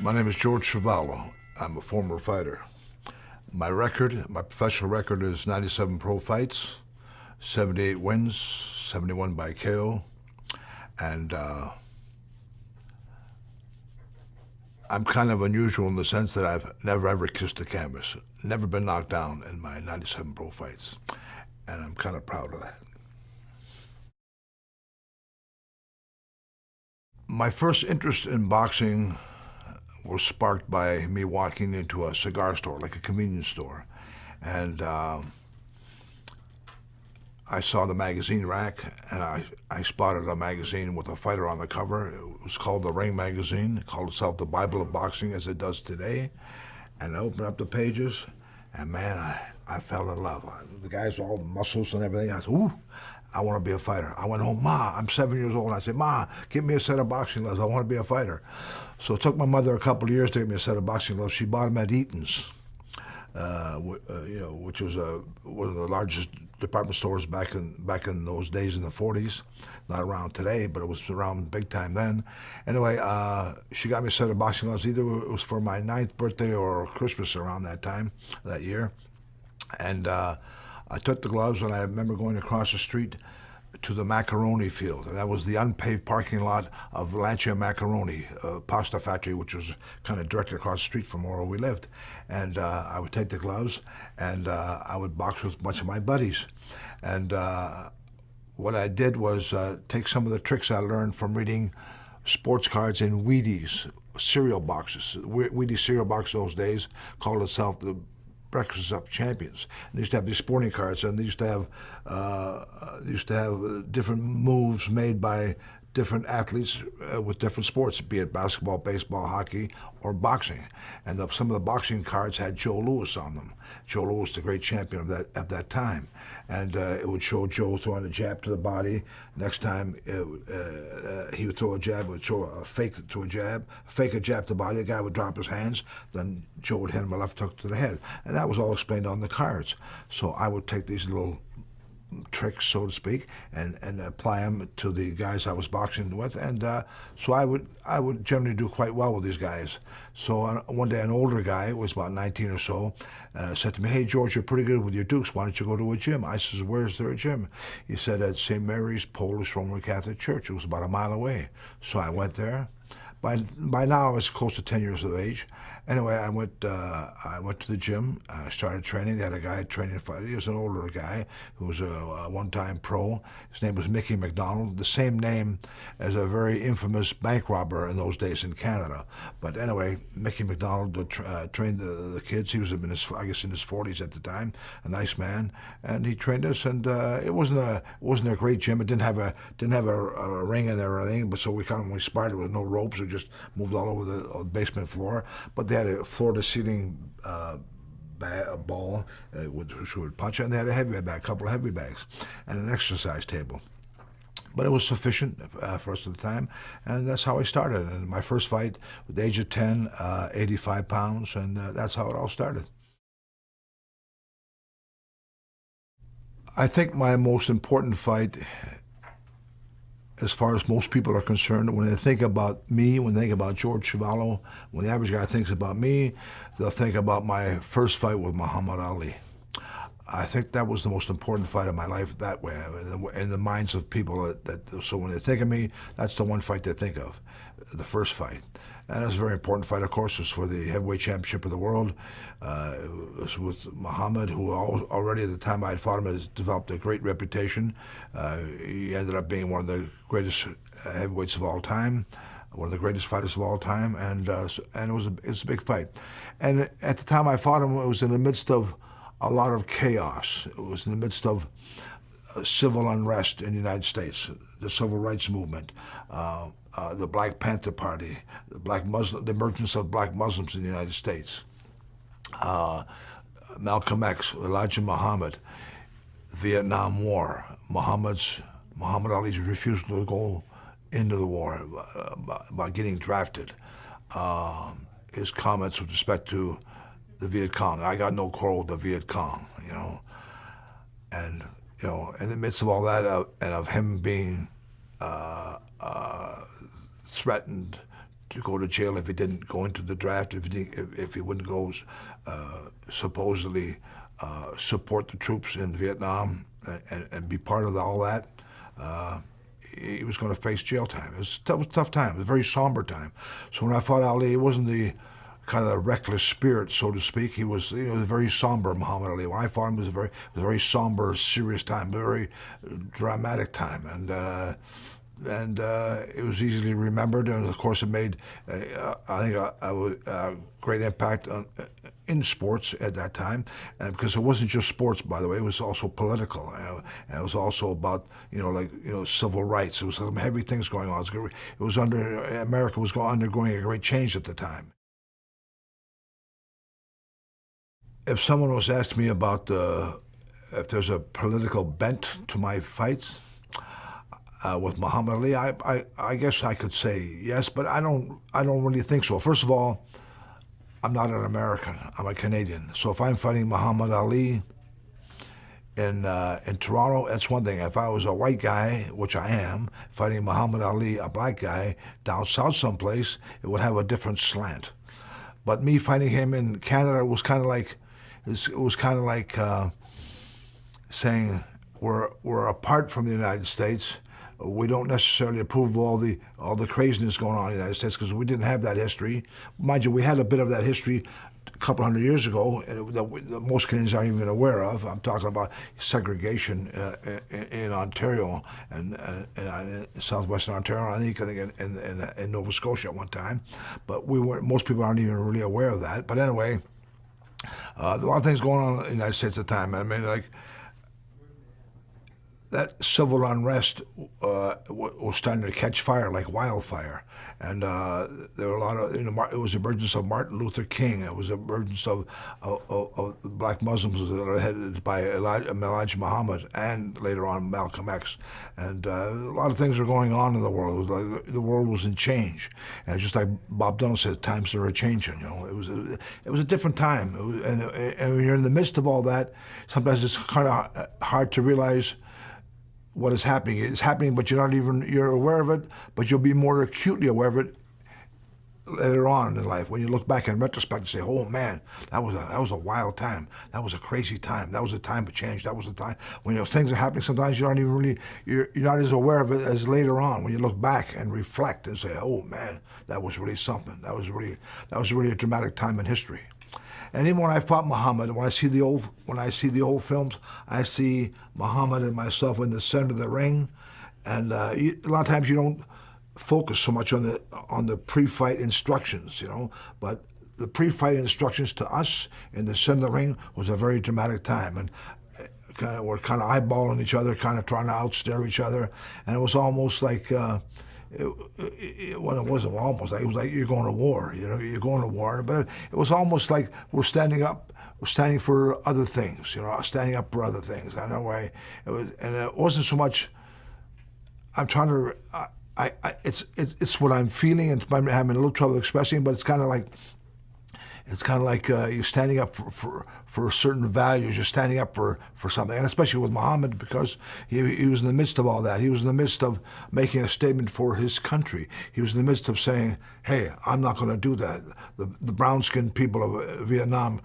My name is George Chuvalo. I'm a former fighter. My professional record is 97 pro fights, 78 wins, 71 by KO, and I'm kind of unusual in the sense that I've never ever kissed the canvas, never been knocked down in my 97 pro fights, and I'm kind of proud of that. My first interest in boxing was sparked by me walking into a cigar store, like a convenience store, and I saw the magazine rack, and I spotted a magazine with a fighter on the cover. It was called the Ring Magazine. It called itself the Bible of Boxing, as it does today. And I opened up the pages, and man, I fell in love. The guys with all the muscles and everything. I said, ooh, I want to be a fighter. I went home, Ma, I'm 7 years old. I said, Ma, get me a set of boxing gloves. I want to be a fighter. So it took my mother a couple of years to get me a set of boxing gloves. She bought them at Eaton's. Which was one of the largest department stores back in those days in the 40s. Not around today, but it was around big time then. Anyway, she got me a set of boxing gloves. Either it was for my 9th birthday or Christmas around that time, that year. And I took the gloves, and I remember going across the street to the macaroni field. And that was the unpaved parking lot of Lancia Macaroni, a pasta factory, which was kind of directly across the street from where we lived. And I would take the gloves, and I would box with a bunch of my buddies. And what I did was take some of the tricks I learned from reading sports cards in Wheaties cereal boxes. Wheaties cereal box those days called itself the Breakfast of Champions. They used to have these sporting cards, and they used to have different moves made by different athletes with different sports, be it basketball, baseball, hockey, or boxing. And some of the boxing cards had Joe Louis on them. Joe Louis, the great champion of that time, and it would show Joe throwing a jab to the body. Next time he would throw a jab, would throw a fake a jab to the body. The guy would drop his hands, then Joe would hit him a left hook to the head, and that was all explained on the cards. So I would take these little tricks, so to speak, and apply them to the guys I was boxing with, and so I would generally do quite well with these guys. So one day, an older guy, was about 19 or so, said to me, "Hey George, you're pretty good with your dukes. Why don't you go to a gym?" I says, "Where's there a gym?" He said, "At St. Mary's Polish Roman Catholic Church." It was about a mile away. So I went there. By now I was close to 10 years of age. Anyway, I went to the gym. I started training. They had a guy training to fight. He was an older guy who was a one-time pro. His name was Mickey McDonald, the same name as a very infamous bank robber in those days in Canada. But anyway, Mickey McDonald trained the kids. He was in his 40s at the time. A nice man, and he trained us. And it wasn't a great gym. It didn't have a ring in there or anything. But so we sparred with no ropes. We just moved all over the basement floor. But they had a floor-to-ceiling ball which would punch, and they had a couple of heavy bags, and an exercise table. But it was sufficient for us at the time, and that's how I started. And my first fight, at the age of 10, 85 pounds, and that's how it all started. I think my most important fight, as far as most people are concerned, when they think about me, when they think about George Chuvalo, when the average guy thinks about me, they'll think about my first fight with Muhammad Ali. I think that was the most important fight of my life that way, in the minds of people. So when they think of me, that's the one fight they think of, the first fight. And it was a very important fight, of course. It was for the heavyweight championship of the world. It was with Muhammad, who already at the time I had fought him has developed a great reputation. He ended up being one of the greatest heavyweights of all time, one of the greatest fighters of all time, and it was a big fight. And at the time I fought him, it was in the midst of a lot of chaos. It was in the midst of civil unrest in the United States, the civil rights movement, the Black Panther Party, the emergence of black Muslims in the United States, Malcolm X, Elijah Muhammad, Vietnam War, Muhammad Ali's refusal to go into the war, about getting drafted, his comments with respect to the Viet Cong. I got no quarrel with the Viet Cong, and in the midst of all that, and of him being threatened to go to jail if he didn't go into the draft, if he wouldn't go supposedly support the troops in Vietnam and be part of all that. He was going to face jail time. It was a tough time. It was a very somber time. So when I fought Ali, it wasn't the kind of the reckless spirit, so to speak. He was, a very somber Muhammad Ali. When I fought him, it was a very somber, serious time, a very dramatic time, and it was easily remembered. And of course, it made, I think, a great impact in sports at that time, and because it wasn't just sports, by the way, it was also political, and it was also about civil rights. It was some heavy things going on. America was undergoing a great change at the time. If someone was asking me about if there's a political bent to my fights with Muhammad Ali, I guess I could say yes, but I don't really think so. First of all, I'm not an American. I'm a Canadian. So if I'm fighting Muhammad Ali in Toronto, that's one thing. If I was a white guy, which I am, fighting Muhammad Ali, a black guy, down south someplace, it would have a different slant. But me fighting him in Canada was kind of like saying we're apart from the United States. We don't necessarily approve of all the craziness going on in the United States because we didn't have that history. Mind you, we had a bit of that history a couple hundred years ago that most Canadians aren't even aware of. I'm talking about segregation in Ontario and in southwestern Ontario, I think in Nova Scotia at one time. But most people aren't even really aware of that. But anyway, there are a lot of things going on in the United States at the time. I mean, like, that civil unrest was starting to catch fire like wildfire, and there were a lot of, it was the emergence of Martin Luther King. It was the emergence of black Muslims that were headed by Elijah Muhammad, and later on Malcolm X, and a lot of things were going on in the world. It was like the world was in change, and just like Bob Dylan said, times are a changing. It was a different time, and when you're in the midst of all that, sometimes it's kind of hard to realize what is happening. It's happening, but you're aware of it, but you'll be more acutely aware of it later on in life. When you look back in retrospect and say, oh man, that was a wild time. That was a crazy time. That was a time of change. That was a time when things are happening, sometimes you're not as aware of it as later on when you look back and reflect and say, oh man, that was really something. That was really a dramatic time in history. And even when I fought Muhammad, when I see the old films, I see Muhammad and myself in the center of the ring, and a lot of times you don't focus so much on the pre-fight instructions, but the pre-fight instructions to us in the center of the ring was a very dramatic time, and we're kind of eyeballing each other, kind of trying to outstare each other, and it was almost like. It wasn't almost like, it was like you're going to war, you're going to war, but it was almost like we're standing for other things, standing up for other things. I know and it wasn't so much. I'm trying to, it's what I'm feeling, and I'm having a little trouble expressing, but it's kind of like you're standing up for certain values. You're standing up for something, and especially with Muhammad, because he was in the midst of all that. He was in the midst of making a statement for his country. He was in the midst of saying, hey, I'm not going to do that. The brown-skinned people of Vietnam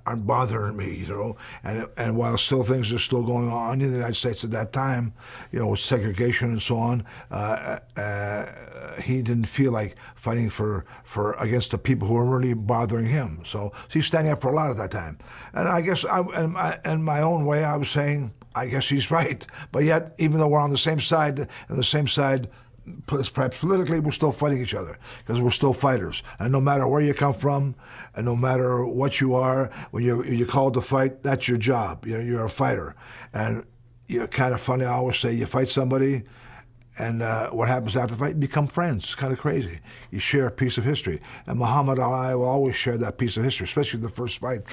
aren't bothering me, and while things are still going on in the United States at that time, with segregation and so on, he didn't feel like fighting for against the people who were really bothering him. So he's standing up for a lot at that time, and I guess in my own way, I was saying, I guess he's right, but yet, even though we're on the same side, perhaps politically, we're still fighting each other because we're still fighters. And no matter where you come from, and no matter what you are, when you're called to fight, that's your job. You're a fighter. And you're kind of funny. I always say you fight somebody, and what happens after the fight? You become friends. It's kind of crazy. You share a piece of history. And Muhammad Ali will always share that piece of history, especially the first fight.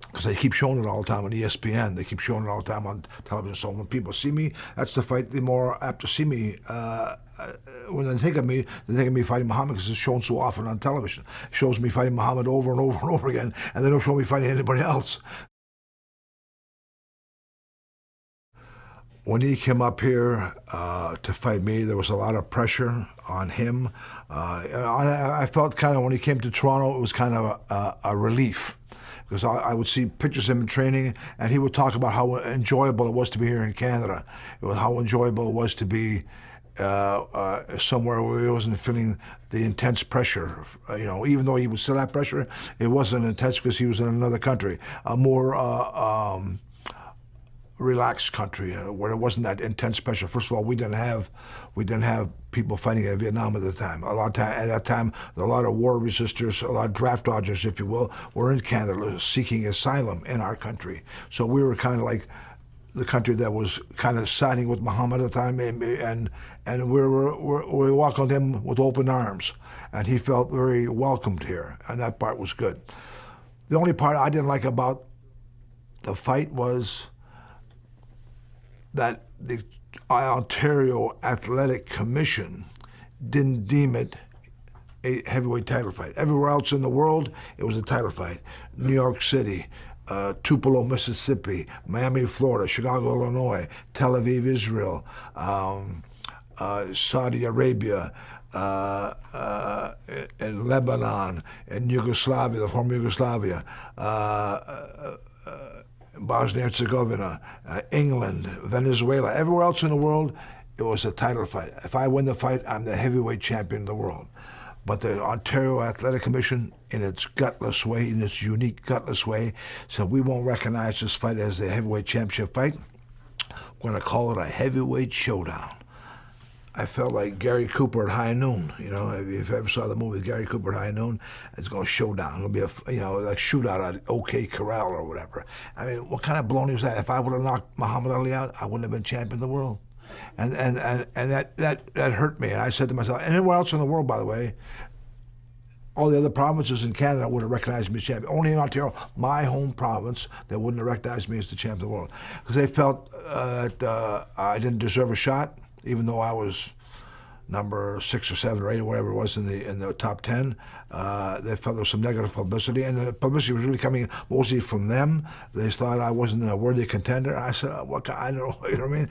Because they keep showing it all the time on ESPN. They keep showing it all the time on television. So when people see me, that's the fight they're more apt to see me. When they think of me fighting Muhammad because it's shown so often on television. It shows me fighting Muhammad over and over and over again, and they don't show me fighting anybody else. When he came up here to fight me, there was a lot of pressure on him. I felt kind of when he came to Toronto, it was kind of a relief because I would see pictures of him in training, and he would talk about how enjoyable it was to be here in Canada. It was how enjoyable it was to be somewhere where he wasn't feeling the intense pressure. Even though he would still have pressure, it wasn't intense because he was in another country, a more relaxed country where there wasn't that intense pressure. First of all, we didn't have people fighting in Vietnam at the time. At that time, a lot of war resistors, a lot of draft dodgers, if you will, were in Canada seeking asylum in our country. So we were kind of like the country that was kind of siding with Muhammad at the time, and we welcomed him with open arms, and he felt very welcomed here, and that part was good. The only part I didn't like about the fight was that the Ontario Athletic Commission didn't deem it a heavyweight title fight. Everywhere else in the world, it was a title fight. New York City, Tupelo, Mississippi, Miami, Florida, Chicago, Illinois, Tel Aviv, Israel, Saudi Arabia, in Lebanon, in Yugoslavia, the former Yugoslavia, Bosnia and Herzegovina, England, Venezuela, everywhere else in the world, it was a title fight. If I win the fight, I'm the heavyweight champion of the world. But the Ontario Athletic Commission, in its gutless way, in its unique gutless way, said we won't recognize this fight as a heavyweight championship fight. We're going to call it a heavyweight showdown. I felt like Gary Cooper at High Noon. If you ever saw the movie Gary Cooper at High Noon, it's going to showdown. It'll be like shootout at OK Corral or whatever. I mean, what kind of baloney was that? If I would have knocked Muhammad Ali out, I wouldn't have been champion of the world. And that hurt me. And I said to myself, anywhere else in the world, by the way, all the other provinces in Canada would have recognized me as champion. Only in Ontario, my home province, they wouldn't have recognized me as the champion of the world. Because they felt that I didn't deserve a shot, even though I was number 6 or 7 or 8 or whatever it was in the top 10. They felt there was some negative publicity, and the publicity was really coming mostly from them. They thought I wasn't a worthy contender. I said, what kind? I don't know, you know what I mean?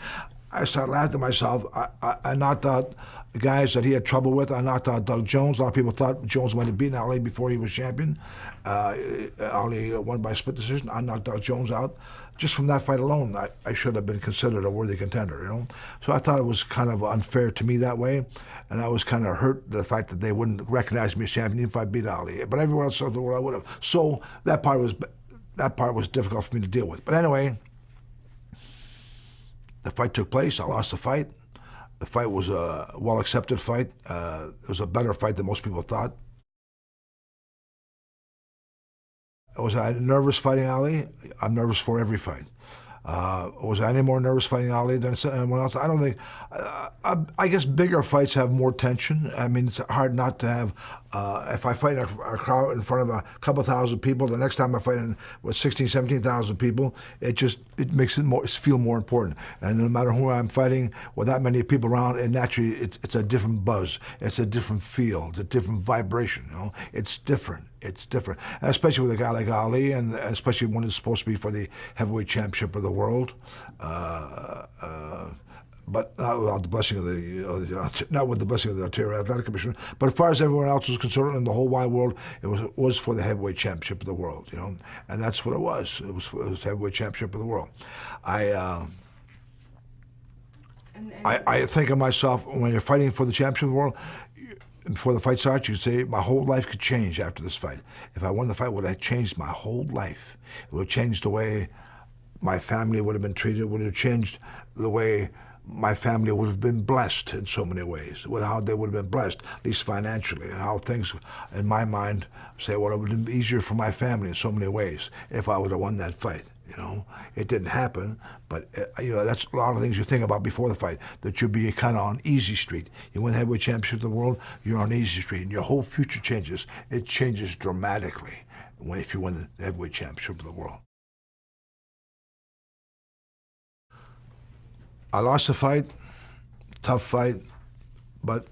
I started laughing to myself. I knocked out guys that he had trouble with. I knocked out Doug Jones. A lot of people thought Jones might have beaten Ali before he was champion. Ali won by split decision. I knocked Doug Jones out. Just from that fight alone, I should have been considered a worthy contender, So I thought it was kind of unfair to me that way, and I was kind of hurt the fact that they wouldn't recognize me as champion even if I beat Ali. But everywhere else in the world, I would have. So that part was difficult for me to deal with. But anyway, the fight took place. I lost the fight. The fight was a well-accepted fight. It was a better fight than most people thought. Was I nervous fighting Ali? I'm nervous for every fight. Was I any more nervous fighting Ali than anyone else? I don't think. I guess bigger fights have more tension. I mean, it's hard not to have. If I fight a crowd in front of a couple thousand people, the next time I fight with 16, 17,000 people, it makes it feel more important. And no matter who I'm fighting, with that many people around, and naturally, it's a different buzz. It's a different feel. It's a different vibration. It's different. It's different, and especially with a guy like Ali, and especially when it's supposed to be for the heavyweight championship of the world. But not without the blessing of not with the blessing of the Ontario Athletic Commission. But as far as everyone else was concerned in the whole wide world, it was for the heavyweight championship of the world, and that's what it was. It was heavyweight championship of the world. I think of myself when you're fighting for the championship of the world. Before the fight starts, you say, my whole life could change after this fight. If I won the fight, would have changed my whole life. It would have changed the way my family would have been treated. It would have changed the way my family would have been blessed in so many ways, with how they would have been blessed, at least financially, and how things, in my mind, say, well, it would have been easier for my family in so many ways if I would have won that fight. It didn't happen, but that's a lot of things you think about before the fight, that you'll be kind of on easy street. You win the heavyweight championship of the world, you're on easy street, and your whole future changes. It changes dramatically if you win the heavyweight championship of the world. I lost the fight, tough fight, but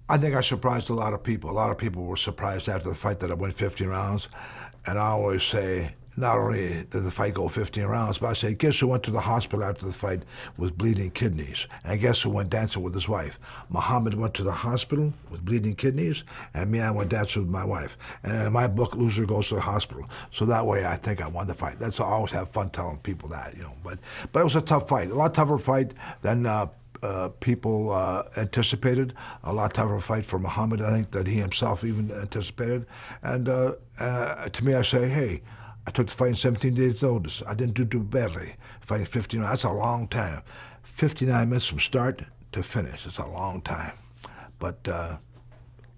I think I surprised a lot of people. A lot of people were surprised after the fight that I went 15 rounds, and I always say, not only did the fight go 15 rounds, but I say, guess who went to the hospital after the fight with bleeding kidneys? And guess who went dancing with his wife? Muhammad went to the hospital with bleeding kidneys, and me, I went dancing with my wife. And in my book, loser goes to the hospital. So that way, I think I won the fight. That's I always have fun telling people that, you know. But it was a tough fight, a lot tougher fight than people anticipated, a lot tougher fight for Muhammad, I think, than he himself even anticipated. And to me, I say, hey, I took the fight in 17 days' notice. I didn't do too badly. Fighting 15, that's a long time. 59 minutes from start to finish. It's a long time. But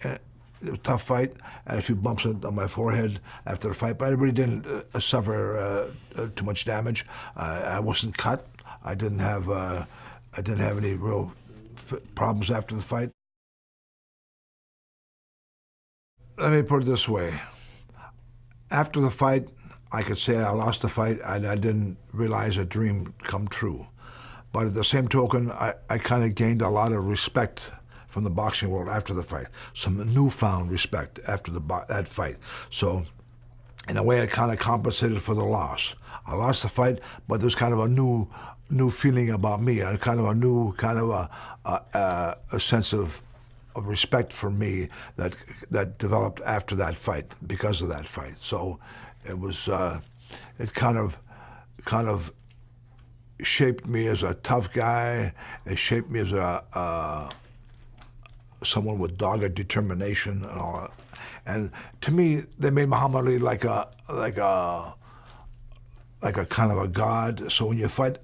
it was a tough fight. I had a few bumps on my forehead after the fight, but I really didn't suffer too much damage. I wasn't cut. I didn't have any real problems after the fight. Let me put it this way. After the fight, I could say I lost the fight and I didn't realize a dream come true. But at the same token, I kind of gained a lot of respect from the boxing world after the fight. Some newfound respect after that fight. So in a way, it kind of compensated for the loss. I lost the fight, but there's kind of a new feeling about me, and kind of a new kind of a sense of respect for me that developed after that fight because of that fight. So it was it kind of shaped me as a tough guy. It shaped me as someone with dogged determination and all that. And to me, they made Muhammad Ali like a kind of a god. So when you fight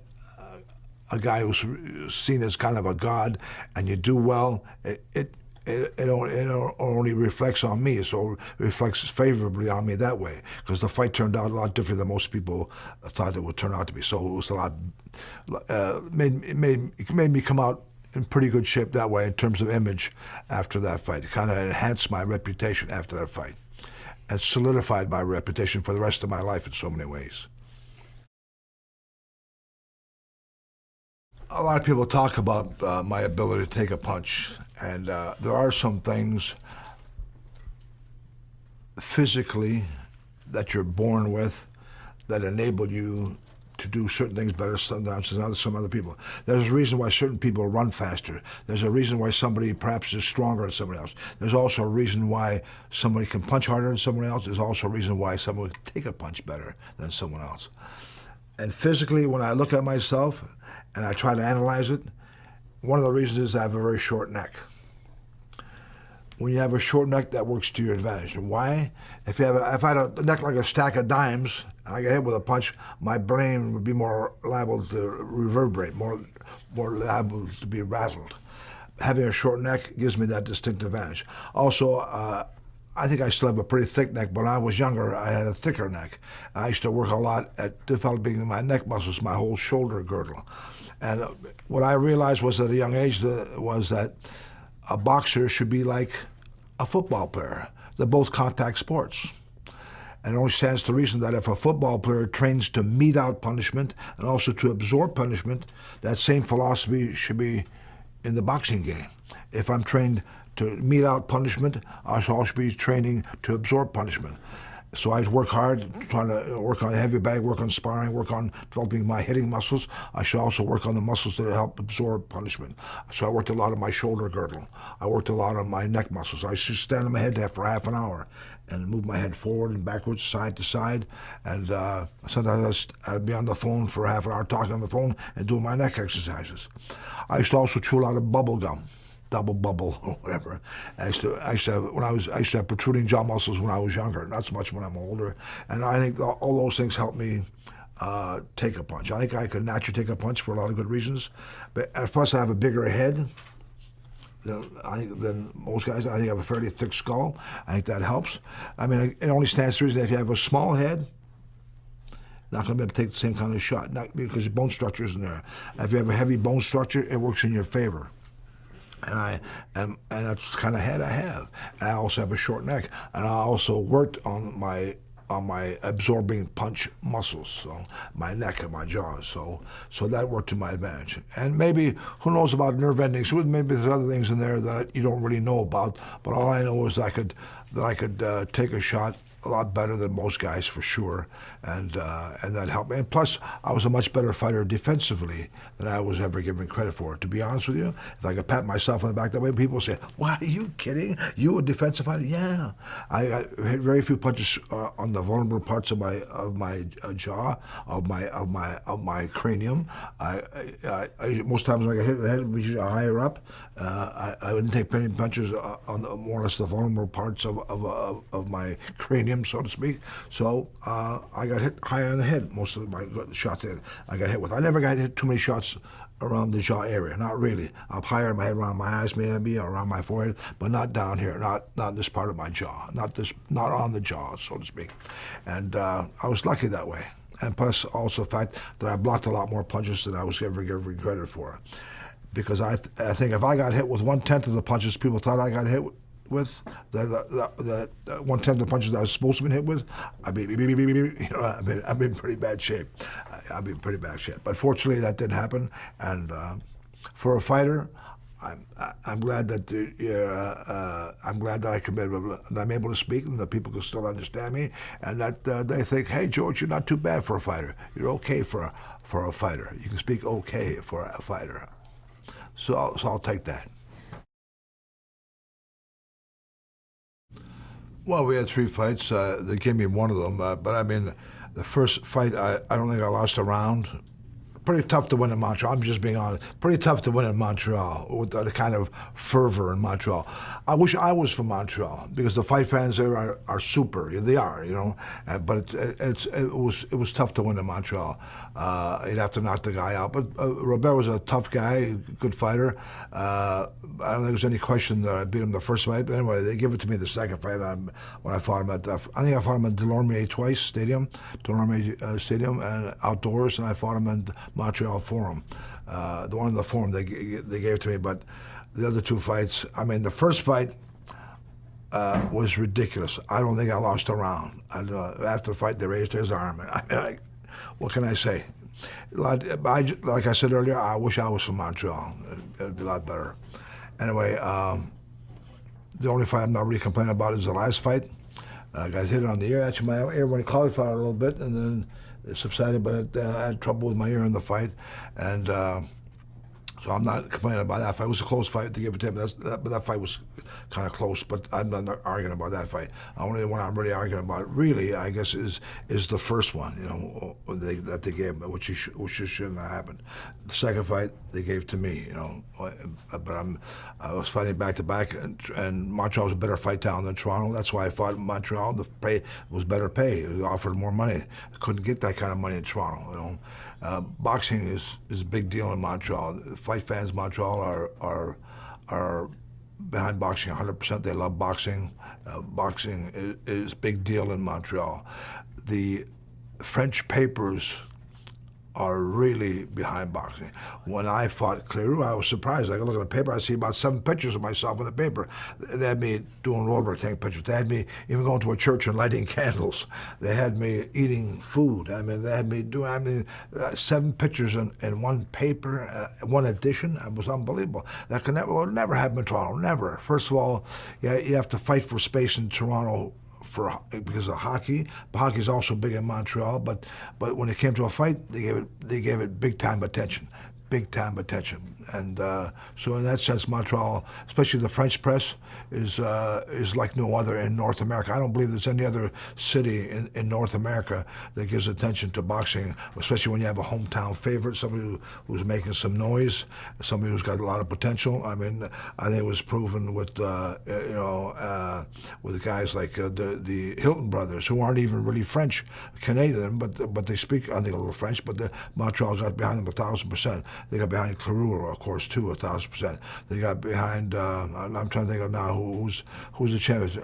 a guy who's seen as kind of a god and you do well, it only reflects on me, so it reflects favorably on me that way, because the fight turned out a lot different than most people thought it would turn out to be. So it was a lot, it made me come out in pretty good shape that way in terms of image after that fight. It kind of enhanced my reputation after that fight and solidified my reputation for the rest of my life in so many ways. A lot of people talk about my ability to take a punch, and there are some things physically that you're born with that enable you to do certain things better sometimes than some other people. There's a reason why certain people run faster. There's a reason why somebody perhaps is stronger than somebody else. There's also a reason why somebody can punch harder than someone else. There's also a reason why someone can take a punch better than someone else. And physically, when I look at myself and I try to analyze it, one of the reasons is I have a very short neck. When you have a short neck, that works to your advantage. And why? If I had a neck like a stack of dimes, and I get hit with a punch, my brain would be more liable to reverberate, more liable to be rattled. Having a short neck gives me that distinct advantage. Also, I think I still have a pretty thick neck, but when I was younger, I had a thicker neck. I used to work a lot at developing my neck muscles, my whole shoulder girdle. And what I realized was at a young age was that a boxer should be like a football player. They're both contact sports. And it only stands to reason that if a football player trains to mete out punishment and also to absorb punishment, that same philosophy should be in the boxing game. If I'm trained to mete out punishment, I should also be training to absorb punishment. So I work hard, trying to work on heavy bag, work on sparring, work on developing my hitting muscles. I should also work on the muscles that help absorb punishment. So I worked a lot on my shoulder girdle. I worked a lot on my neck muscles. I should stand on my head for half an hour and move my head forward and backwards, side to side. And sometimes I'd be on the phone for half an hour talking on the phone and doing my neck exercises. I used to also chew a lot of bubble gum. Double bubble or whatever. I used to have protruding jaw muscles when I was younger, not so much when I'm older. And I think all those things help me take a punch. I think I could naturally take a punch for a lot of good reasons. But plus I have a bigger head than most guys. I think I have a fairly thick skull. I think that helps. I mean, it only stands to reason that if you have a small head, not going to be able to take the same kind of shot, not because your bone structure isn't there. If you have a heavy bone structure, it works in your favor. And that's the kind of head I have. And I also have a short neck. And I also worked on my absorbing punch muscles, so my neck and my jaws. So that worked to my advantage. And maybe, who knows about nerve endings? Maybe there's other things in there that you don't really know about. But all I know is that I could take a shot a lot better than most guys for sure, and that helped me. And plus, I was a much better fighter defensively than I was ever given credit for. To be honest with you, if I could pat myself on the back that way, people say, "Why are you kidding? You a defensive fighter?" Yeah, I hit very few punches on the vulnerable parts of my jaw, of my cranium. Most times when I got hit in the head, which is higher up, I wouldn't take many punches on more or less the vulnerable parts of my cranium, so to speak. So I got hit high on the head. Most of my shots that I got hit with. I never got hit too many shots around the jaw area. Not really. Up higher in my head, around my eyes, maybe, or around my forehead, but not down here. Not this part of my jaw. Not on the jaw, so to speak. And I was lucky that way. And plus, also the fact that I blocked a lot more punches than I was ever given credit for. Because I think if I got hit with 1/10 of the punches people thought I got hit with, the 1/10 of the punches that I was supposed to be hit with, I'd be in pretty bad shape. I'd be in pretty bad shape. But fortunately, that didn't happen. And for a fighter, I'm glad that I'm able to speak and that people can still understand me, and that they think, "Hey, George, you're not too bad for a fighter. You're okay for a fighter. You can speak okay for a fighter." So I'll take that. Well, we had 3 fights. They gave me one of them, but I mean, the first fight, I don't think I lost a round. Pretty tough to win in Montreal. I'm just being honest. Pretty tough to win in Montreal with the kind of fervor in Montreal. I wish I was from Montreal because the fight fans there are super. They are, but it was tough to win in Montreal. You'd have to knock the guy out. But Robert was a tough guy, good fighter. I don't think there's any question that I beat him the first fight. But anyway, they give it to me the second fight when I fought him at I think I fought him at Delorme Stadium, and outdoors, and I fought him in Montreal Forum. The one in the Forum they gave to me, but the other 2 fights, I mean, the first fight was ridiculous. I don't think I lost a round. After the fight, they raised his arm. What can I say? Like I said earlier, I wish I was from Montreal. It'd be a lot better. Anyway, the only fight I'm not really complaining about is the last fight. I got hit on the ear. Actually, my ear went cauliflower a little bit, and then it subsided, but I had trouble with my ear in the fight, and so I'm not complaining about that fight. It was a close fight to give it to him, but that fight was kind of close, but I'm not arguing about that fight. Only the one I'm really arguing about, really, I guess, is the first one, that they gave me, which shouldn't have happened. The second fight they gave to me, but I was fighting back to back, and Montreal was a better fight town than Toronto. That's why I fought in Montreal. The pay was better pay. It offered more money. I couldn't get that kind of money in Toronto. Boxing is a big deal in Montreal. Fight fans in Montreal are behind boxing 100%. They love boxing. Boxing is a big deal in Montreal. The French papers are really behind boxing. When I fought Cleroux, I was surprised. I could look at the paper, I see about 7 pictures of myself in the paper. They had me doing roller taking pictures. They had me even going to a church and lighting candles. They had me eating food. I mean, they had me doing, 7 pictures in one paper, one edition. It was unbelievable. That will never happen in Toronto, never. First of all, you have to fight for space in Toronto because of hockey. But hockey is also big in Montreal. But when it came to a fight, they gave it big time attention. And so in that sense, Montreal, especially the French press, is like no other in North America. I don't believe there's any other city in North America that gives attention to boxing, especially when you have a hometown favorite, somebody who's making some noise, somebody who's got a lot of potential. I mean, I think it was proven with with guys like the Hilton brothers, who aren't even really French Canadian, but they speak, I think, a little French. But Montreal got behind them 1,000%. They got behind Cleroux, of course, too, 1,000%. They got behind. I'm trying to think of now who's the champion.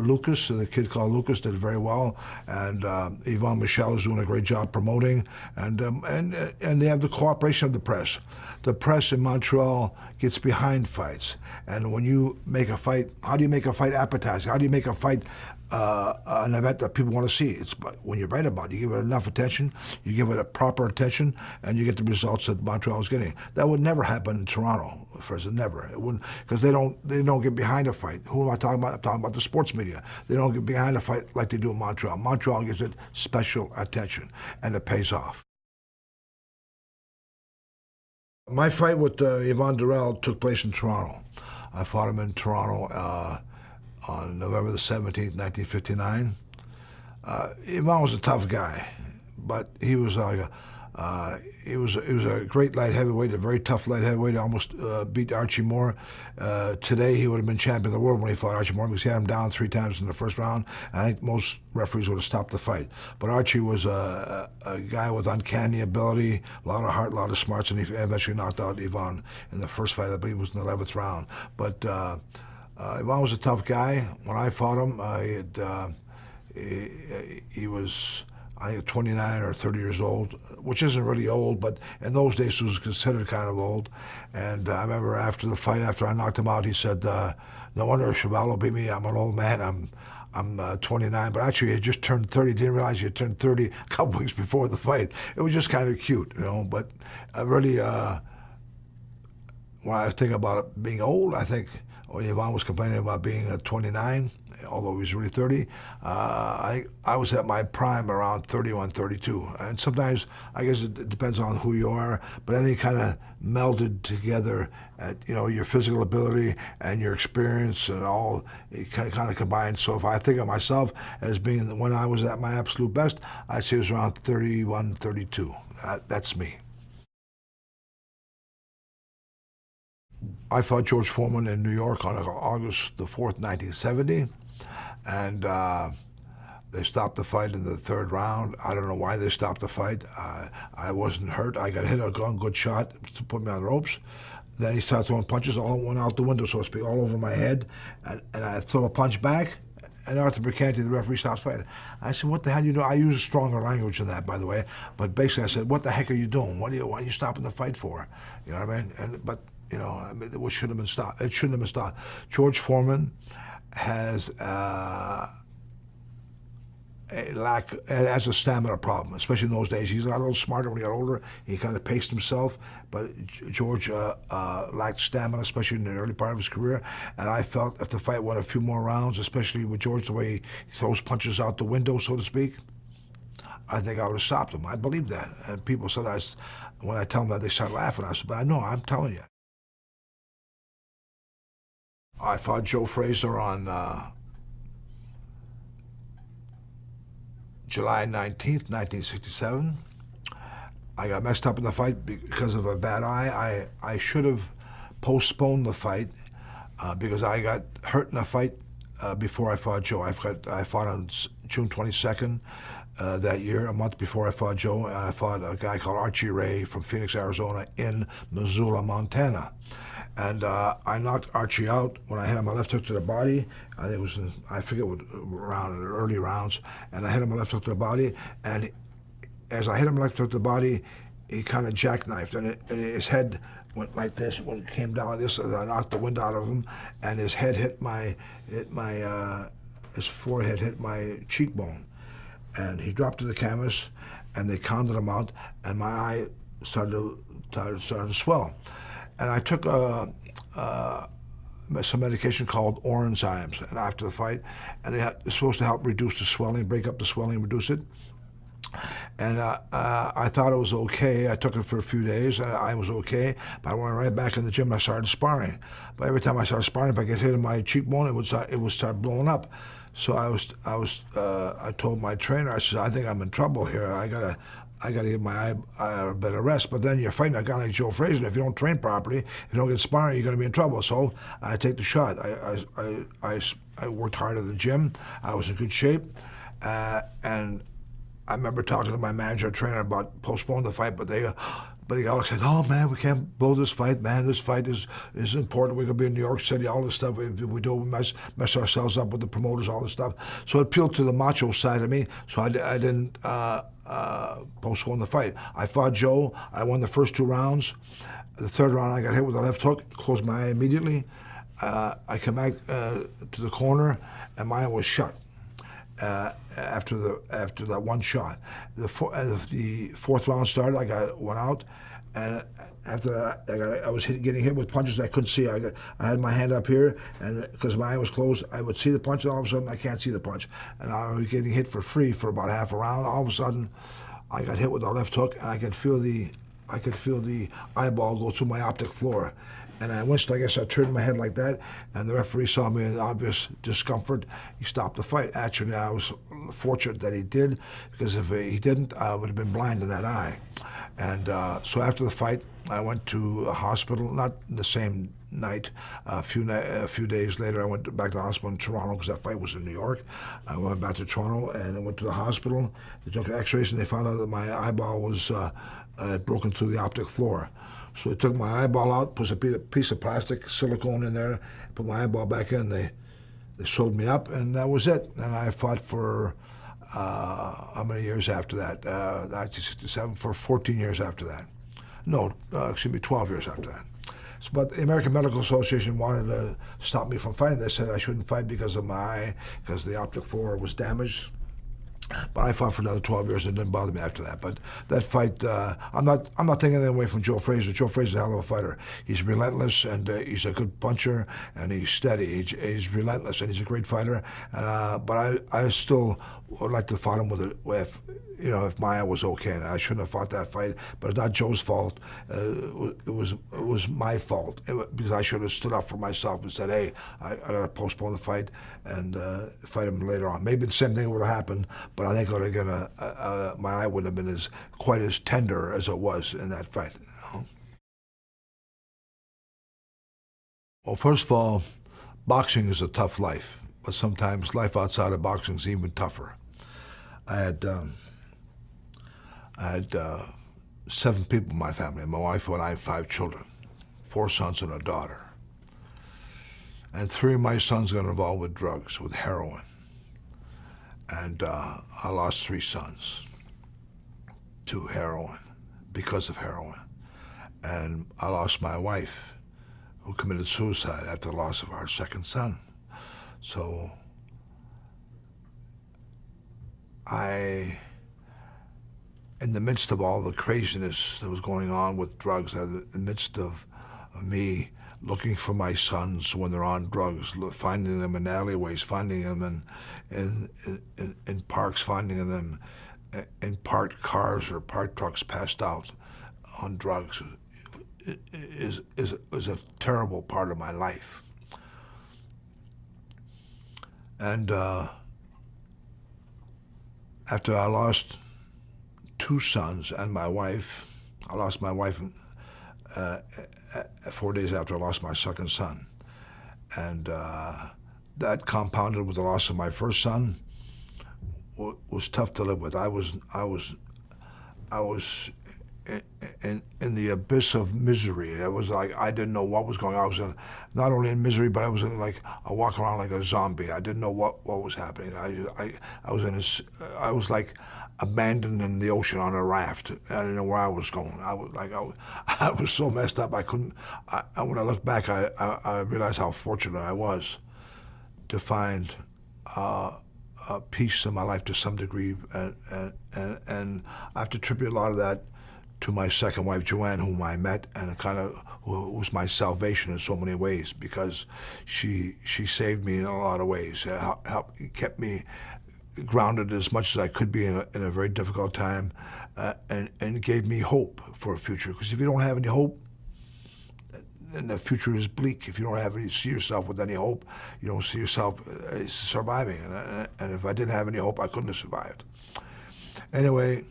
Lucas, the kid called Lucas, did very well, and Yvon Michel is doing a great job promoting, and they have the cooperation of the press. The press in Montreal gets behind fights, and when you make a fight, how do you make a fight appetizing? How do you make a fight an event that people want to see? It's when you write about it, you give it enough attention, you give it a proper attention, and you get the results that Montreal Montreal was getting. That would never happen in Toronto, for instance, never. It wouldn't, because they don't get behind a fight. Who am I talking about? I'm talking about the sports media. They don't get behind a fight like they do in Montreal. Montreal gives it special attention, and it pays off. My fight with Yvon Durrell took place in Toronto. I fought him in Toronto on November the 17th, 1959. Yvon was a tough guy, but he was like he was a great light heavyweight, a very tough light heavyweight. He almost beat Archie Moore. Today he would have been champion of the world when he fought Archie Moore because he had him down 3 times in the first round. I think most referees would have stopped the fight. But Archie was a guy with uncanny ability, a lot of heart, a lot of smarts, and he eventually knocked out Yvon in the first fight. I believe it was in the 11th round. But Yvon was a tough guy. When I fought him, he was, I think, 29 or 30 years old, which isn't really old, but in those days it was considered kind of old. And I remember after the fight, after I knocked him out, he said, "No wonder Chuvalo beat me. I'm an old man. I'm 29, but actually he just turned 30. Didn't realize he had turned 30 a couple weeks before the fight." It was just kind of cute, you know. But I really, when I think about it being old, I think Yvon was complaining about being 29, although he was really 30. I was at my prime around 31, 32. And sometimes, I guess it depends on who you are, but everything kind of melded together at, you know, your physical ability and your experience and all, it kind of combined. So if I think of myself as being when I was at my absolute best, I'd say it was around 31, 32. That's me. I fought George Foreman in New York on August the 4th, 1970, and they stopped the fight in the 3rd round. I don't know why they stopped the fight. I wasn't hurt. I got hit a good shot to put me on the ropes. Then he started throwing punches, all went out the window, so to speak, all over my head, and I throw a punch back, and Arthur Bricanti, the referee, stops fighting. I said, "What the hell are you doing?" I use stronger language than that, by the way, but basically I said, "What the heck are you doing? Why are you stopping the fight for?" You know what I mean? But you know, I mean, it should have been stopped. It shouldn't have been stopped. George Foreman has has a stamina problem, especially in those days. He's got a little smarter when he got older. He kind of paced himself, but George lacked stamina, especially in the early part of his career. And I felt if the fight went a few more rounds, especially with George, the way he throws punches out the window, so to speak, I think I would have stopped him. I believe that. And people said, when I tell them that, they start laughing. I said, "But I know, I'm telling you." I fought Joe Frazier on July 19th, 1967. I got messed up in the fight because of a bad eye. I should have postponed the fight because I got hurt in a fight before I fought Joe. I fought on June 22nd that year, a month before I fought Joe, and I fought a guy called Archie Ray from Phoenix, Arizona in Missoula, Montana. And I knocked Archie out when I hit him my left hook to the body. I think it was, I forget what round, early rounds, and I hit him my left hook to the body, and as I hit him left hook to the body, he kind of jackknifed, and his head went like this, when it came down like this, I knocked the wind out of him, and his head his forehead hit my cheekbone. And he dropped to the canvas, and they counted him out, and my eye started to swell. And I took some medication called Orenzymes, and after the fight, and they're supposed to help reduce the swelling, break up the swelling, reduce it. And I thought it was okay. I took it for a few days, and I was okay. But I went right back in the gym and I started sparring. But every time I started sparring, if I get hit in my cheekbone, it would start blowing up. So I told my trainer, I said, "I think I'm in trouble here. I gotta give my eye a better rest." But then you're fighting a guy like Joe Frazier, and if you don't train properly, if you don't get sparring, you're gonna be in trouble. So I take the shot. I worked hard at the gym. I was in good shape, and I remember talking to my manager, trainer, about postponing the fight, but they all said, "Oh man, we can't blow this fight, man. This fight is important. We're gonna be in New York City, all this stuff. If we do, we mess ourselves up with the promoters, all this stuff." So it appealed to the macho side of me. So I didn't postpone the fight. I fought Joe. I won the first 2 rounds. The 3rd round, I got hit with a left hook, closed my eye immediately. I came back to the corner, and my eye was shut. After that one shot, the 4th round started. I went out, And after that, I was getting hit with punches I couldn't see. I had my hand up here, and because my eye was closed, I would see the punch, and all of a sudden I can't see the punch. And I was getting hit for free for about half a round. All of a sudden, I got hit with a left hook, and I could feel the eyeball go through my optic floor. And I winced, I guess I turned my head like that, and the referee saw me in obvious discomfort. He stopped the fight. Actually, I was fortunate that he did, because if he didn't, I would have been blind in that eye. And so after the fight, I went to a hospital, not the same night. A few days later, I went back to the hospital in Toronto, because that fight was in New York. I went back to Toronto, and I went to the hospital. They took x-rays, and they found out that my eyeball was broken through the optic floor. So they took my eyeball out, put a piece of plastic, silicone in there, put my eyeball back in. They sewed me up, and that was it. And I fought for how many years after that? 1967, for 14 years after that. No, excuse me, 12 years after that. So, but the American Medical Association wanted to stop me from fighting. They said I shouldn't fight because of my eye, because the optic floor was damaged. But I fought for another 12 years, and it didn't bother me after that. But that fight, I'm not taking anything away from Joe Frazier. Joe Frazier's a hell of a fighter. He's relentless, and he's a good puncher, and he's steady. He's relentless, and he's a great fighter. And but I still would like to fight him with if Maya was okay. And I shouldn't have fought that fight, but it's not Joe's fault. It was my fault, because I should have stood up for myself and said, hey, I got to postpone the fight and fight him later on. Maybe the same thing would have happened, but I think I would have my eye wouldn't have been quite as tender as it was in that fight. Well, first of all, boxing is a tough life, but sometimes life outside of boxing is even tougher. I had I had 7 people in my family. My wife and I had 5 children, 4 sons and a daughter. And 3 of my sons got involved with drugs, with heroin. And I lost 3 sons to heroin, because of heroin. And I lost my wife, who committed suicide after the loss of our 2nd son. So in the midst of all the craziness that was going on with drugs, in the midst of me looking for my sons when they're on drugs, finding them in alleyways, finding them in parks, finding them in parked cars or parked trucks passed out on drugs, is a terrible part of my life. And after I lost 2 sons and my wife, I lost my wife 4 days after I lost my 2nd son. And that compounded with the loss of my 1st son was tough to live with. I was in the abyss of misery. It was like I didn't know what was going on. I was not only in misery, but I was I walk around like a zombie. I didn't know what was happening. I was like abandoned in the ocean on a raft. I didn't know where I was going. I was so messed up. I couldn't. When I look back, I realized how fortunate I was to find peace in my life to some degree, and I have to attribute a lot of that to my 2nd wife, Joanne, whom I met, and who was my salvation in so many ways, because she saved me in a lot of ways. Kept me grounded as much as I could be in a very difficult time, and gave me hope for a future. Because if you don't have any hope, then the future is bleak. If you don't see yourself with any hope, you don't see yourself surviving. And if I didn't have any hope, I couldn't have survived. Anyway,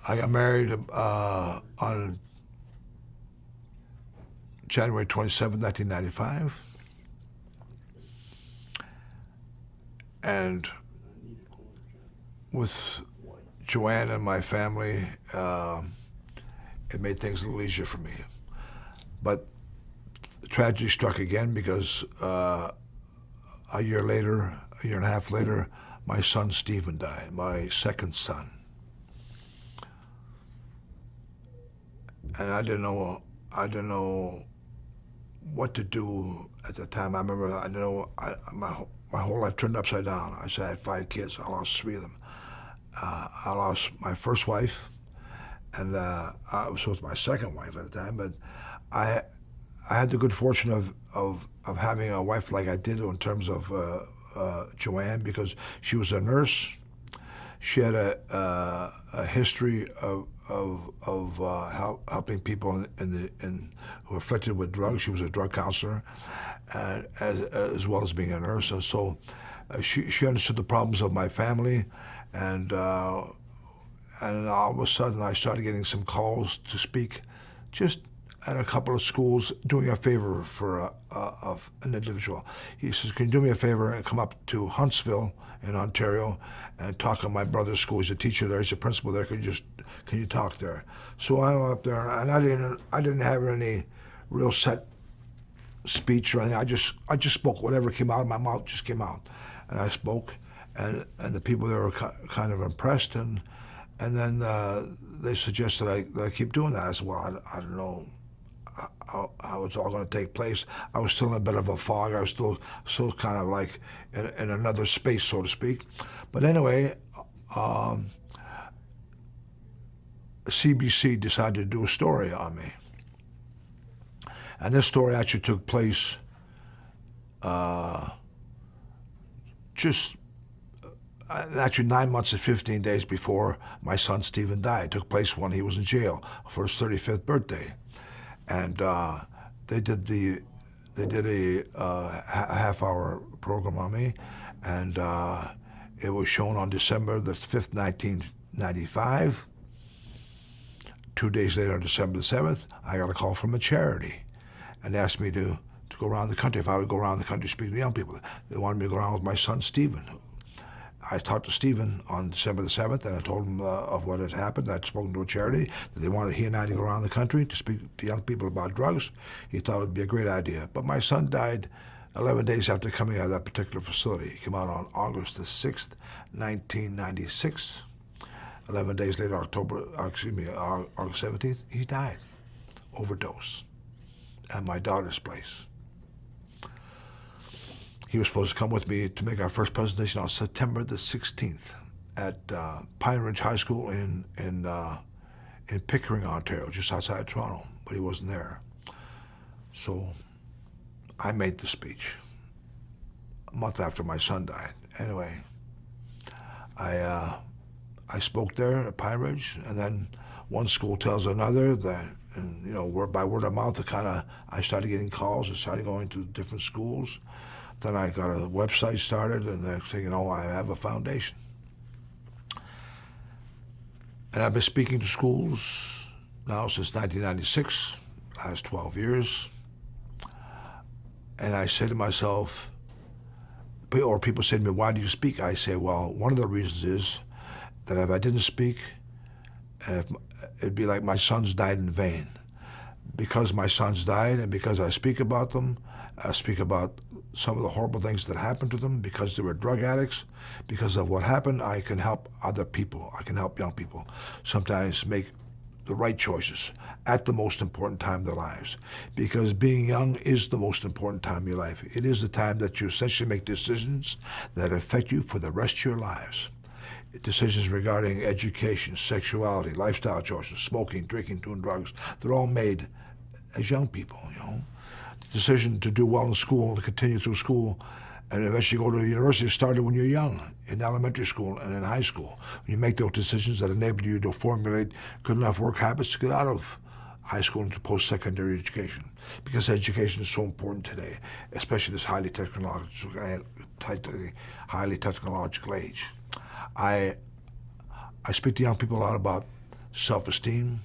I got married on January 27, 1995. And with Joanne and my family, it made things a little easier for me. But tragedy struck again, because a year and a half later, my son Stephen died, my 2nd son. And I didn't know what to do at the time. I remember, I didn't know, my whole life turned upside down. I had 5 kids. I lost 3 of them. I lost my first wife, and I was with my second wife at the time. But I I had the good fortune of having a wife like I did in terms of Joanne, because she was a nurse. She had a history of helping people in who were afflicted with drugs. She was a drug counselor, as well as being a nurse. And so she understood the problems of my family, and all of a sudden I started getting some calls to speak, just at a couple of schools, doing a favor for an individual. He says, "Can you do me a favor and come up to Huntsville in Ontario and talk at my brother's school? He's a teacher there. He's a principal there. Can you talk there?" So I went up there, and I didn't have any real set speech or anything. I just spoke. Whatever came out of my mouth just came out, and I spoke, and the people there were kind of impressed, and then they suggested that I keep doing that. I said, "Well, I don't know how it's all going to take place." I was still in a bit of a fog. I was still kind of like in another space, so to speak. But anyway, CBC decided to do a story on me. And this story actually took place just actually 9 months and 15 days before my son Stephen died. It took place when he was in jail for his 35th birthday. And they did a half-hour program on me, and it was shown on December the 5th, 1995. 2 days later, on December the 7th, I got a call from a charity and asked me to go around the country, if I would go around the country speaking to young people. They wanted me to go around with my son Stephen. I talked to Stephen on December the 7th, and I told him of what had happened. I'd spoken to a charity that they wanted he and I to go around the country to speak to young people about drugs. He thought it would be a great idea. But my son died 11 days after coming out of that particular facility. He came out on August the 6th, 1996. 11 days later, August 17th, he died. Overdose. At my daughter's place. He was supposed to come with me to make our first presentation on September the 16th at Pine Ridge High School in Pickering, Ontario, just outside Toronto, but he wasn't there. So I made the speech a month after my son died. Anyway, I spoke there at Pine Ridge, and then one school tells another that, and word by word of mouth, I started getting calls. I started going to different schools. Then I got a website started, and the next thing I have a foundation. And I've been speaking to schools now since 1996, last 12 years. And I say to myself, or people say to me, "Why do you speak?" I say, well, one of the reasons is that if I didn't speak, it'd be like my sons died in vain. Because my sons died, and because I speak about them, I speak about some of the horrible things that happened to them because they were drug addicts. Because of what happened, I can help other people. I can help young people sometimes make the right choices at the most important time of their lives. Because being young is the most important time of your life. It is the time that you essentially make decisions that affect you for the rest of your lives. Decisions regarding education, sexuality, lifestyle choices, smoking, drinking, doing drugs, they're all made as young people, The decision to do well in school, to continue through school, and eventually go to university started when you're young, in elementary school and in high school. When you make those decisions that enable you to formulate good enough work habits to get out of high school into post-secondary education. Because education is so important today, especially this highly technological age. I speak to young people a lot about self-esteem,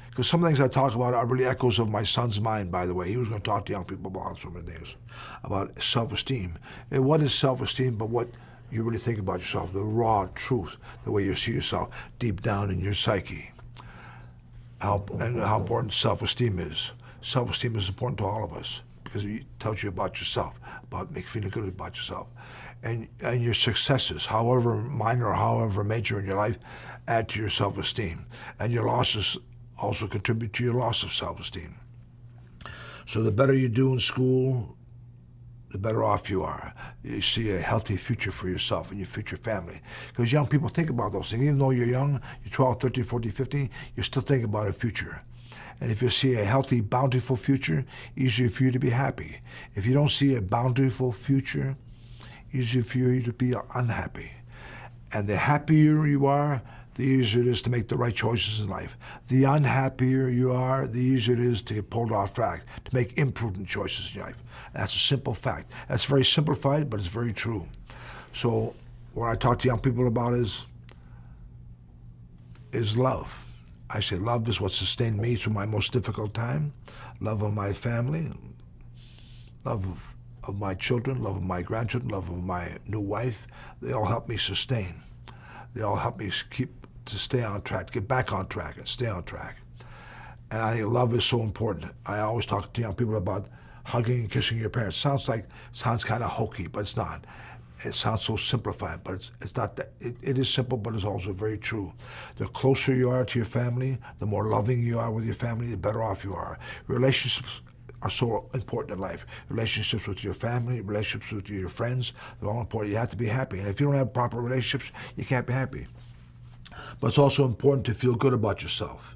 because some things I talk about are really echoes of my son's mind, by the way. He was going to talk to young people about so many things, about self-esteem. And what is self-esteem but what you really think about yourself, the raw truth, the way you see yourself deep down in your psyche, and how important self-esteem is. Self-esteem is important to all of us because it tells you about yourself, about feeling good about yourself. And your successes, however minor or however major in your life, add to your self-esteem. And your losses also contribute to your loss of self-esteem. So the better you do in school, the better off you are. You see a healthy future for yourself and your future family. Because young people think about those things. Even though you're young, you're 12, 13, 14, 15, you're still thinking about a future. And if you see a healthy, bountiful future, easier for you to be happy. If you don't see a bountiful future, easier for you to be unhappy. And the happier you are, the easier it is to make the right choices in life. The unhappier you are, the easier it is to get pulled off track, to make imprudent choices in your life. That's a simple fact. That's very simplified, but it's very true. So what I talk to young people about is love. I say love is what sustained me through my most difficult time. Love of my family, love of my children, love of my grandchildren, love of my new wife. They all help me sustain. They all help me to stay on track, to get back on track and stay on track. And I think love is so important. I always talk to young people about hugging and kissing your parents. Sounds kind of hokey, but it's not. It sounds so simplified, but it's not that. It is simple, but it's also very true. The closer you are to your family, the more loving you are with your family, the better off you are. Relationships are so important in life. Relationships with your family, relationships with your friends, they're all important. You have to be happy. And if you don't have proper relationships, you can't be happy. But it's also important to feel good about yourself,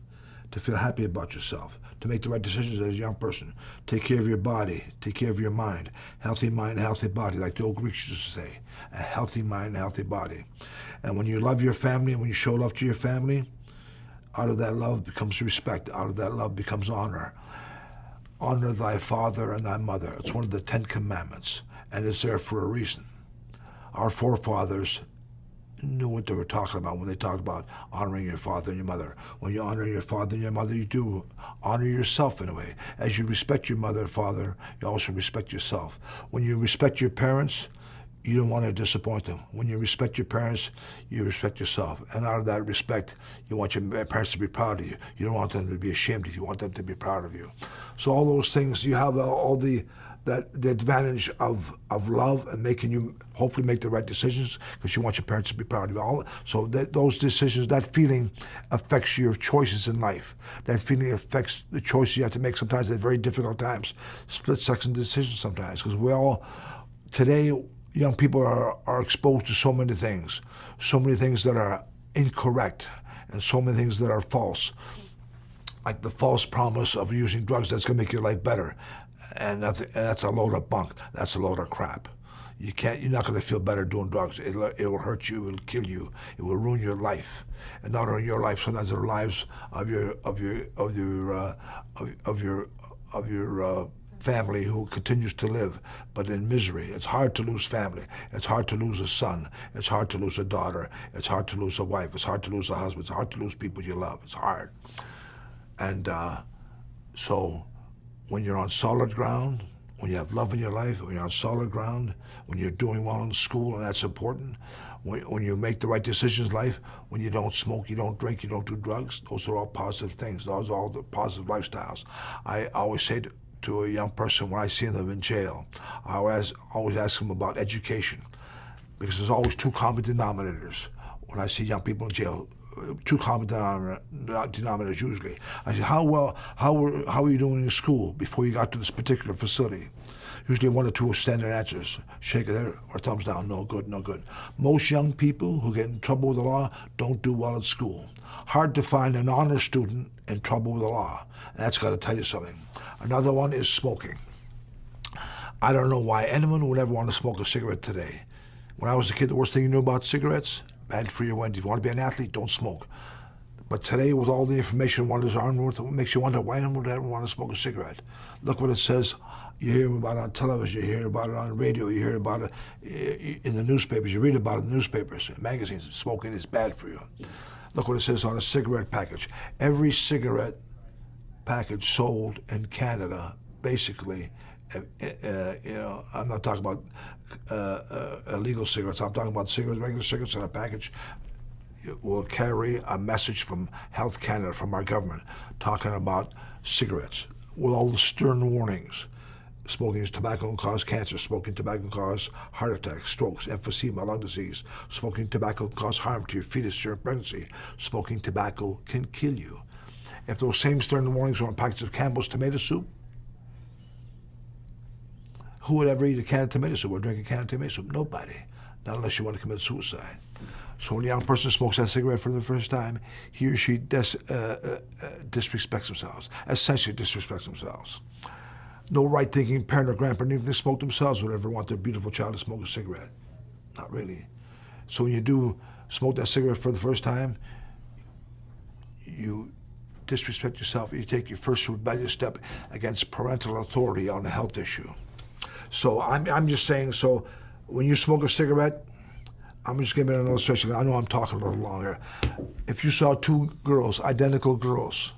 to feel happy about yourself, to make the right decisions as a young person. Take care of your body, take care of your mind. Healthy mind, healthy body, like the old Greeks used to say. A healthy mind, healthy body. And when you love your family and when you show love to your family, out of that love becomes respect. Out of that love becomes honor. Honor thy father and thy mother. It's one of the 10 Commandments, and it's there for a reason. Our forefathers knew what they were talking about when they talked about honoring your father and your mother. When you honor your father and your mother, you do honor yourself in a way. As you respect your mother and father, you also respect yourself. When you respect your parents, you don't want to disappoint them. When you respect your parents, you respect yourself. And out of that respect, you want your parents to be proud of you. You don't want them to be ashamed of you. You want them to be proud of you. So all those things, you have all the advantage of love and making you hopefully make the right decisions because you want your parents to be proud of you. So those decisions, that feeling affects your choices in life. That feeling affects the choices you have to make sometimes at very difficult times. Split-second decisions sometimes, because today, young people are exposed to so many things that are incorrect and so many things that are false. Like the false promise of using drugs that's going to make your life better. And that's a load of bunk. That's a load of crap. You're not going to feel better doing drugs. It will hurt you. It will kill you. It will ruin your life. And not only your life, sometimes the lives of your family who continues to live, but in misery. It's hard to lose family. It's hard to lose a son. It's hard to lose a daughter. It's hard to lose a wife. It's hard to lose a husband. It's hard to lose people you love. It's hard. And so when you're on solid ground, when you have love in your life, when you're on solid ground, when you're doing well in school, and that's important, when you make the right decisions in life, when you don't smoke, you don't drink, you don't do drugs, those are all positive things. Those are all the positive lifestyles. I always say to a young person when I see them in jail, I always ask them about education, because there's always two common denominators when I see young people in jail. Two common denominators usually. I say, how are you doing in school before you got to this particular facility? Usually one or two standard answers. Shake it there or thumbs down. No good, no good. Most young people who get in trouble with the law don't do well at school. Hard to find an honor student in trouble with the law. And that's got to tell you something. Another one is smoking. I don't know why anyone would ever want to smoke a cigarette today. When I was a kid, the worst thing you knew about cigarettes, bad for your wind. If you want to be an athlete, don't smoke. But today, with all the information one is armed with, it makes you wonder why anyone would ever want to smoke a cigarette. Look what it says. You hear about it on television, you hear about it on radio, you hear about it in the newspapers, you read about it in the newspapers, in magazines. Smoking is bad for you. Look what it says on a cigarette package. Every cigarette package sold in Canada, basically, I'm not talking about illegal cigarettes. I'm talking about cigarettes, regular cigarettes in a package. It will carry a message from Health Canada, from our government, talking about cigarettes with all the stern warnings. Smoking tobacco can cause cancer. Smoking tobacco can cause heart attacks, strokes, emphysema, lung disease. Smoking tobacco can cause harm to your fetus during pregnancy. Smoking tobacco can kill you. If those same stern warnings were on packets of Campbell's tomato soup, Who would ever eat a can of tomato soup or drink a can of tomato soup? Nobody. Not unless you want to commit suicide. So when a young person smokes that cigarette for the first time, he or she disrespects themselves, essentially disrespects themselves. No right-thinking parent or grandparent, even if they smoke themselves, would ever want their beautiful child to smoke a cigarette. Not really. So when you do smoke that cigarette for the first time, you disrespect yourself. You take your first rebellious step against parental authority on a health issue. So I'm just saying, so when you smoke a cigarette, I'm just giving an illustration. I know I'm talking a little longer. If you saw two girls, identical girls,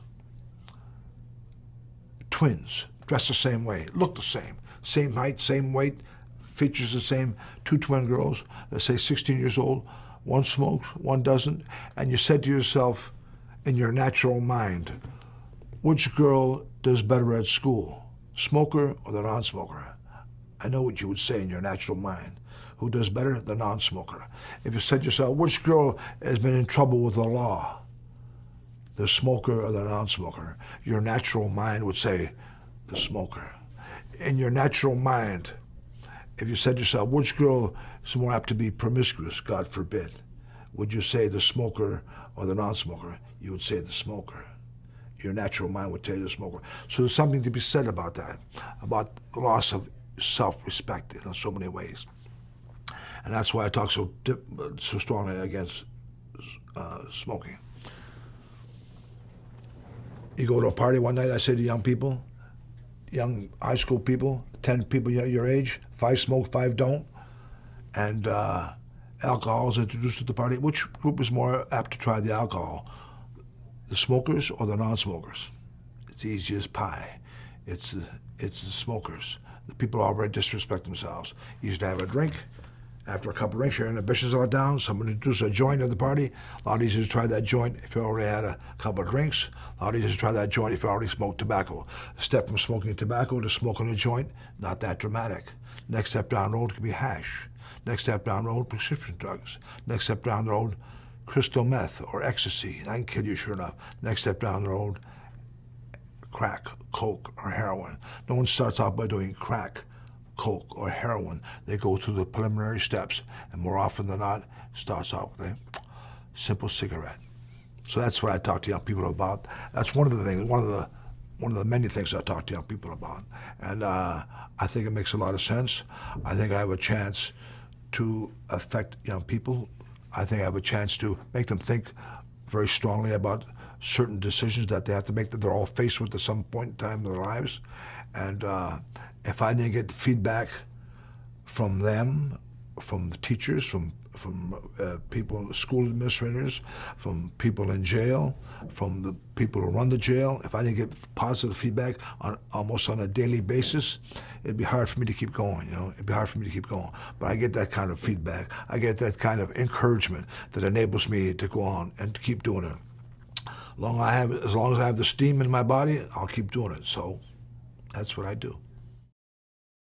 twins, dressed the same way, look the same height, same weight, features the same, two twin girls, let's say 16 years old, one smokes, one doesn't, and you said to yourself, in your natural mind, which girl does better at school, smoker or the non-smoker? I know what you would say in your natural mind. Who does better? The non-smoker. If you said to yourself, which girl has been in trouble with the law, the smoker or the non-smoker, your natural mind would say the smoker. In your natural mind, if you said to yourself, which girl is more apt to be promiscuous, God forbid, would you say the smoker or the non-smoker? You would say the smoker. Your natural mind would tell you the smoker. So there's something to be said about that, about the loss of self-respect in so many ways. And that's why I talk so strongly against smoking. You go to a party one night, I say to young people, young high school people, 10 people your age, 5 smoke, 5 don't, and alcohol is introduced at the party. Which group is more apt to try the alcohol, the smokers or the non-smokers? It's easy as pie. It's the smokers. The people already disrespect themselves. You used to have a drink. After a couple of drinks, your inhibitions are down. Someone introduces a joint at the party. A lot easier to try that joint if you already had a couple of drinks. A lot easier to try that joint if you already smoked tobacco. A step from smoking tobacco to smoking a joint, not that dramatic. Next step down the road could be hash. Next step down the road, prescription drugs. Next step down the road, crystal meth or ecstasy. That can kill you, sure enough. Next step down the road, crack, coke, or heroin. No one starts out by doing crack, coke, or heroin. They go through the preliminary steps, and more often than not, starts out with a simple cigarette. So that's what I talk to young people about. That's one of the things, one of the many things I talk to young people about. And I think it makes a lot of sense. I think I have a chance to affect young people. I think I have a chance to make them think very strongly about certain decisions that they have to make, that they're all faced with at some point in time in their lives. And if I didn't get feedback from them, from the teachers, from people, school administrators, from people in jail, from the people who run the jail, if I didn't get positive feedback almost on a daily basis, it'd be hard for me to keep going, you know. It'd be hard for me to keep going. But I get that kind of feedback. I get that kind of encouragement that enables me to go on and to keep doing it. As long as I have the steam in my body, I'll keep doing it. So that's what I do.